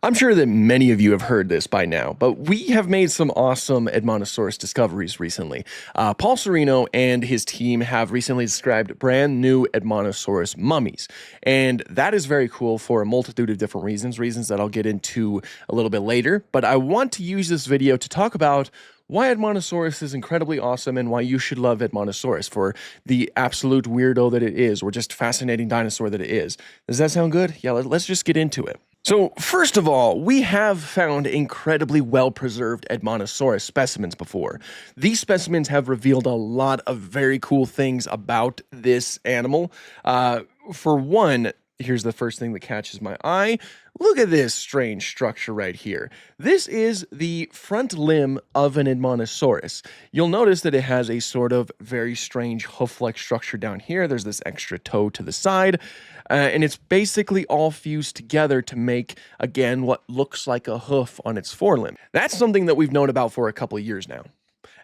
I'm sure that many of you have heard this by now, but we have made some awesome Edmontosaurus discoveries recently. Paul Sereno and his team have recently described brand new Edmontosaurus mummies, and that is very cool for a multitude of different reasons that I'll get into a little bit later. But I want to use this video to talk about why Edmontosaurus is incredibly awesome and why you should love Edmontosaurus for the absolute weirdo that it is, or just fascinating dinosaur that it is. Does that sound good? Yeah, let's just get into it. So, first of all, we have found incredibly well-preserved Edmontosaurus specimens before. These specimens have revealed a lot of very cool things about this animal. For one, here's the first thing that catches my eye. Look at this strange structure right here. This is the front limb of an Edmontosaurus. You'll notice that it has a sort of very strange hoof-like structure down here. There's this extra toe to the side, and it's basically all fused together to make, again, what looks like a hoof on its forelimb. That's something that we've known about for a couple of years now.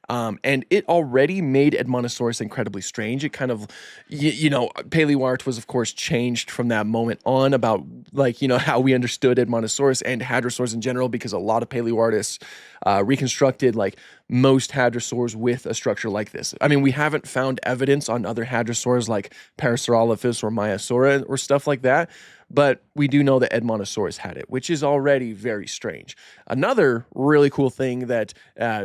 And it already made Edmontosaurus incredibly strange. It kind of, paleoart was, of course, changed from that moment on about, how we understood Edmontosaurus and hadrosaurs in general, because a lot of paleoartists reconstructed, most hadrosaurs with a structure like this. I mean, we haven't found evidence on other hadrosaurs like Parasaurolophus or Maiasaura or stuff like that, but we do know that Edmontosaurus had it, which is already very strange. Another really cool thing that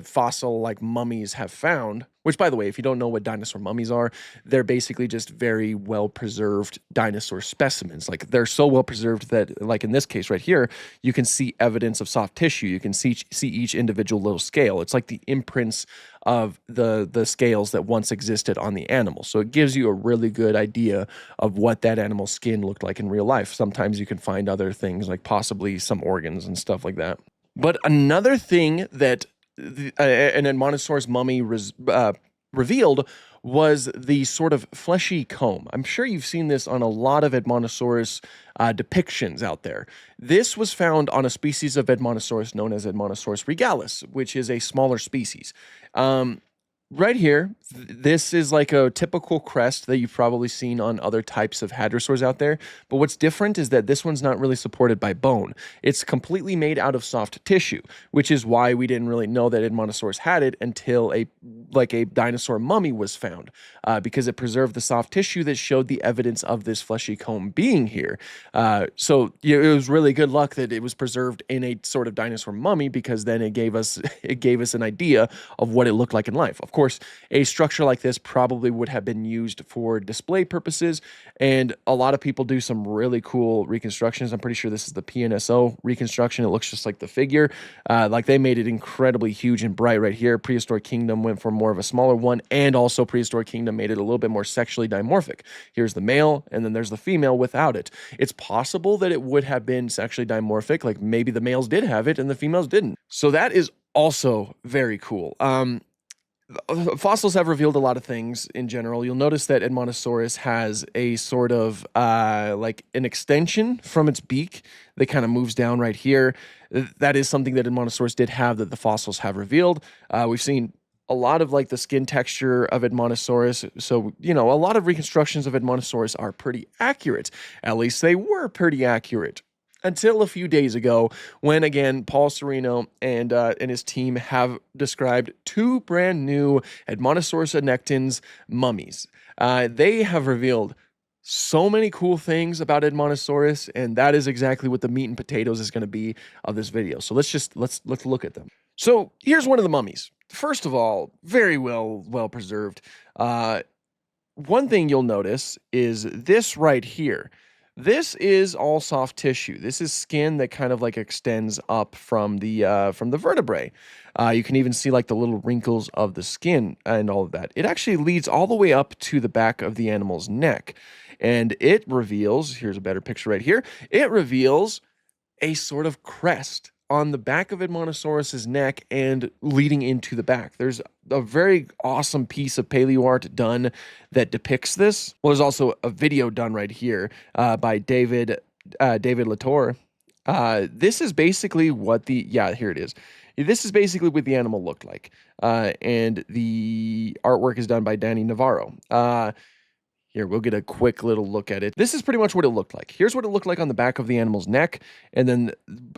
fossil mummies have found, which, by the way, if you don't know what dinosaur mummies are, they're basically just very well-preserved dinosaur specimens. They're so well-preserved that, in this case right here, you can see evidence of soft tissue. You can see each individual little scale. It's like the imprints of the scales that once existed on the animal. So it gives you a really good idea of what that animal's skin looked like in real life. Sometimes you can find other things, like possibly some organs and stuff like that. But another thing that an Edmontosaurus mummy revealed was the sort of fleshy comb. I'm sure you've seen this on a lot of Edmontosaurus depictions out there. This was found on a species of Edmontosaurus known as Edmontosaurus regalis, which is a smaller species. Right here, this is like a typical crest that you've probably seen on other types of hadrosaurs out there. But what's different is that this one's not really supported by bone. It's completely made out of soft tissue, which is why we didn't really know that Edmontosaurus had it until a dinosaur mummy was found, because it preserved the soft tissue that showed the evidence of this fleshy comb being here. So it was really good luck that it was preserved in a sort of dinosaur mummy, because then it gave us an idea of what it looked like in life. Of course, a structure like this probably would have been used for display purposes, and a lot of people do some really cool reconstructions. I'm pretty sure this is the PNSO reconstruction. It looks just like the figure. They made it incredibly huge and bright right here. Prehistoric Kingdom went for more of a smaller one, and also Prehistoric Kingdom made it a little bit more sexually dimorphic. Here's the male, and then there's the female without it. It's possible that it would have been sexually dimorphic, like maybe the males did have it and the females didn't. So that is also very cool. Fossils have revealed a lot of things in general. You'll notice that Edmontosaurus has a sort of an extension from its beak that kind of moves down right here. That is something that Edmontosaurus did have that the fossils have revealed. We've seen a lot of the skin texture of Edmontosaurus. So, a lot of reconstructions of Edmontosaurus are pretty accurate. At least they were pretty accurate. Until a few days ago, when again Paul Sereno and his team have described two brand new Edmontosaurus annectens mummies. They have revealed so many cool things about Edmontosaurus, and that is exactly what the meat and potatoes is going to be of this video. So let's look at them. So here's one of the mummies. First of all, very well preserved. One thing you'll notice is this right here. This is all soft tissue. This is skin that kind of extends up from the vertebrae. You can even see the little wrinkles of the skin and all of that. It actually leads all the way up to the back of the animal's neck. And it reveals, here's a better picture right here, it reveals a sort of crest on the back of Edmontosaurus's neck and leading into the back. There's a very awesome piece of paleoart done that depicts this. Well, there's also a video done right here by David Latour. This is basically what here it is. This is basically what the animal looked like. And the artwork is done by Danny Navarro. Here, we'll get a quick little look at it. This is pretty much what it looked like. Here's what it looked like on the back of the animal's neck, and then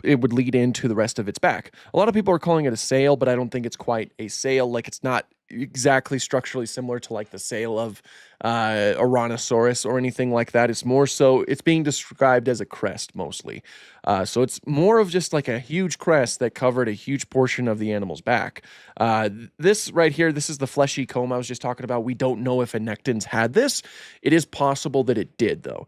it would lead into the rest of its back. A lot of people are calling it a sail, but I don't think it's quite a sail. Like, it's not exactly structurally similar to like the sail of a rhinoceros or anything like that. It's more so, it's being described as a crest mostly. So it's more of just like a huge crest that covered a huge portion of the animal's back. This right here, this is the fleshy comb I was just talking about. We don't know if Anectons had this. It is possible that it did, though.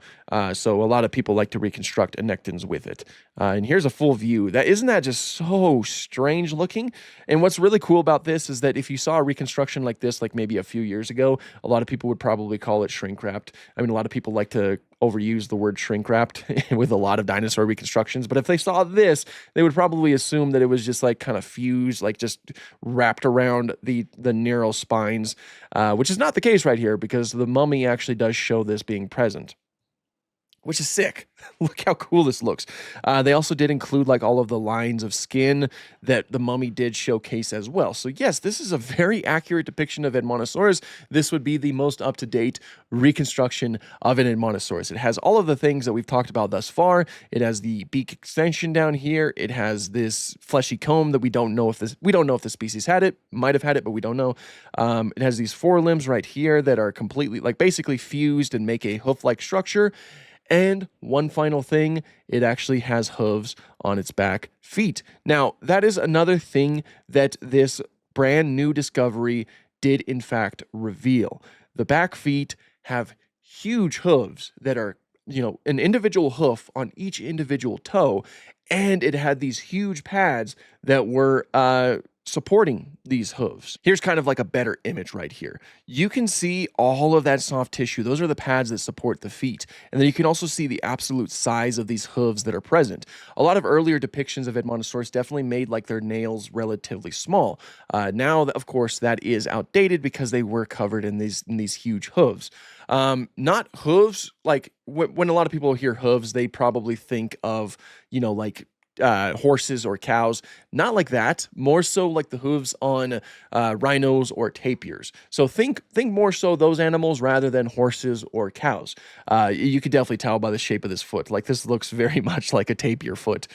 So a lot of people like to reconstruct Anectons with it. And here's a full view. Isn't that just so strange looking? And what's really cool about this is that if you saw a reconstruction like this, like maybe a few years ago, a lot of people would probably call it shrink wrapped. I mean, a lot of people like to overuse the word shrink wrapped with a lot of dinosaur reconstructions, but if they saw this, they would probably assume that it was just like kind of fused, like just wrapped around the neural spines, which is not the case right here because the mummy actually does show this being present, which is sick. Look how cool this looks. They also did include like all of the lines of skin that the mummy did showcase as well. So yes, this is a very accurate depiction of Edmontosaurus. This would be the most up-to-date reconstruction of an Edmontosaurus. It has all of the things that we've talked about thus far. It has the beak extension down here. It has this fleshy comb that we don't know if the species had it. Might have had it, but we don't know. It has these forelimbs right here that are completely, like, basically fused and make a hoof-like structure. And one final thing, it actually has hooves on its back feet. Now, that is another thing that this brand new discovery did in fact reveal. The back feet have huge hooves that are, an individual hoof on each individual toe, and it had these huge pads that were supporting these hooves. Here's kind of like a better image right here. You can see all of that soft tissue. Those are the pads that support the feet. And then you can also see the absolute size of these hooves that are present. A lot of earlier depictions of Edmontosaurus definitely made like their nails relatively small. Now, of course, that is outdated because they were covered in these huge hooves. Not hooves, like when a lot of people hear hooves, they probably think of, like horses or cows. Not like that. More so like the hooves on rhinos or tapirs. So think more so those animals rather than horses or cows. You could definitely tell by the shape of this foot. Like, this looks very much like a tapir foot.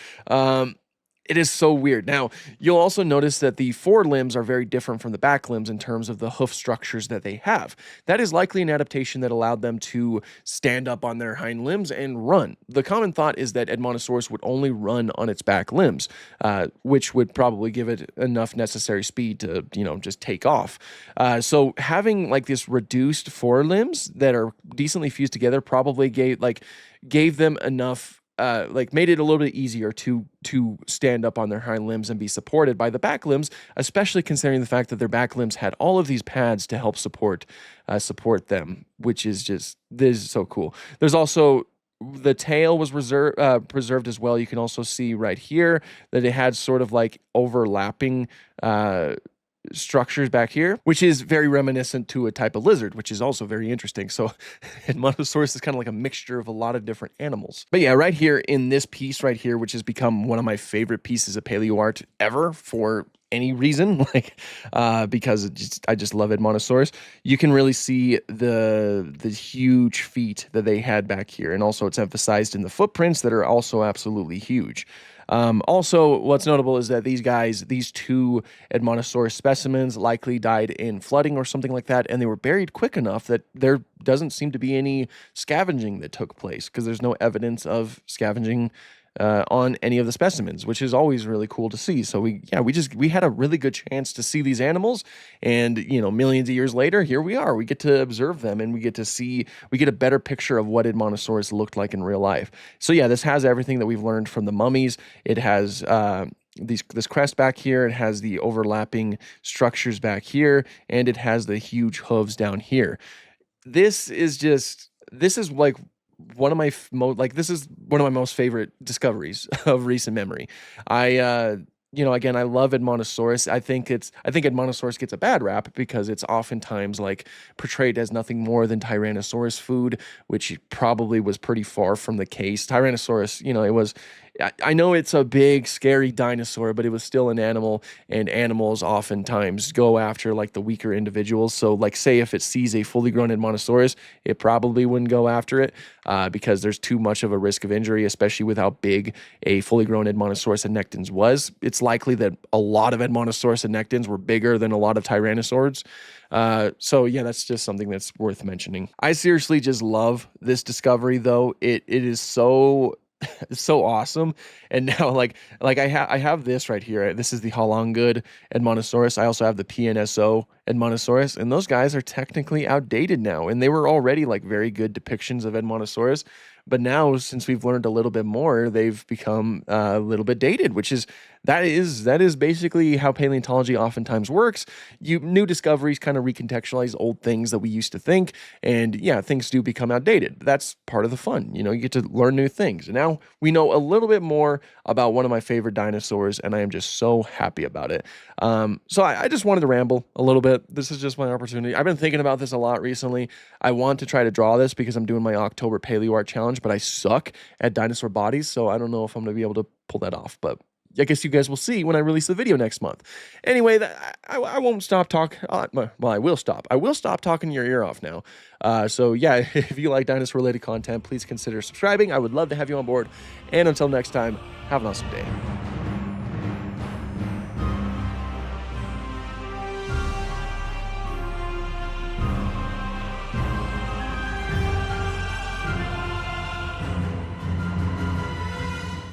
It is so weird. Now, you'll also notice that the forelimbs are very different from the back limbs in terms of the hoof structures that they have. That is likely an adaptation that allowed them to stand up on their hind limbs and run. The common thought is that Edmontosaurus would only run on its back limbs, which would probably give it enough necessary speed to, just take off. So having like this reduced forelimbs that are decently fused together probably gave them enough, made it a little bit easier to stand up on their hind limbs and be supported by the back limbs, especially considering the fact that their back limbs had all of these pads to help support them, which is this is so cool. There's also the tail was preserved as well. You can also see right here that it had sort of like overlapping structures back here, which is very reminiscent to a type of lizard, which is also very interesting. So Edmontosaurus is kind of like a mixture of a lot of different animals. But yeah, right here in this piece right here, which has become one of my favorite pieces of paleo art ever for any reason, because I just love Edmontosaurus. You can really see the huge feet that they had back here, and also it's emphasized in the footprints that are also absolutely huge. Also, what's notable is that these two Edmontosaurus specimens likely died in flooding or something like that, and they were buried quick enough that there doesn't seem to be any scavenging that took place, because there's no evidence of scavenging on any of the specimens, which is always really cool to see. So we had a really good chance to see these animals, and millions of years later, here we are. We get to observe them, and we get a better picture of what Edmontosaurus looked like in real life. So yeah, this has everything that we've learned from the mummies. It has this crest back here. It has the overlapping structures back here, and it has the huge hooves down here. This is like one of my most favorite discoveries of recent memory. Again, I love Edmontosaurus. I think Edmontosaurus gets a bad rap because it's oftentimes like portrayed as nothing more than Tyrannosaurus food, which probably was pretty far from the case. Tyrannosaurus, I know it's a big, scary dinosaur, but it was still an animal, and animals oftentimes go after like the weaker individuals. So, like, say if it sees a fully grown Edmontosaurus, it probably wouldn't go after it because there's too much of a risk of injury, especially with how big a fully grown Edmontosaurus annectens was. It's likely that a lot of Edmontosaurus annectens were bigger than a lot of Tyrannosaurs. So yeah, that's just something that's worth mentioning. I seriously just love this discovery, though. It is so so awesome. And now, like I have this right here. This is the Holongud Edmontosaurus. I also have the PNSO Edmontosaurus, and those guys are technically outdated now. And they were already like very good depictions of Edmontosaurus, but now since we've learned a little bit more, they've become a little bit dated, which is that is basically how paleontology oftentimes works. New discoveries kind of recontextualize old things that we used to think, and yeah, things do become outdated. That's part of the fun. You get to learn new things. And now we know a little bit more about one of my favorite dinosaurs, and I am just so happy about it. So I just wanted to ramble a little bit. This is just my opportunity. I've been thinking about this a lot recently. I want to try to draw this because I'm doing my October Paleo Art Challenge, but I suck at dinosaur bodies, so I don't know if I'm going to be able to pull that off, but I guess you guys will see when I release the video next month. Anyway, I won't stop talking. Well, I will stop. I will stop talking your ear off now. So yeah, if you like dinosaur-related content, please consider subscribing. I would love to have you on board. And until next time, have an awesome day.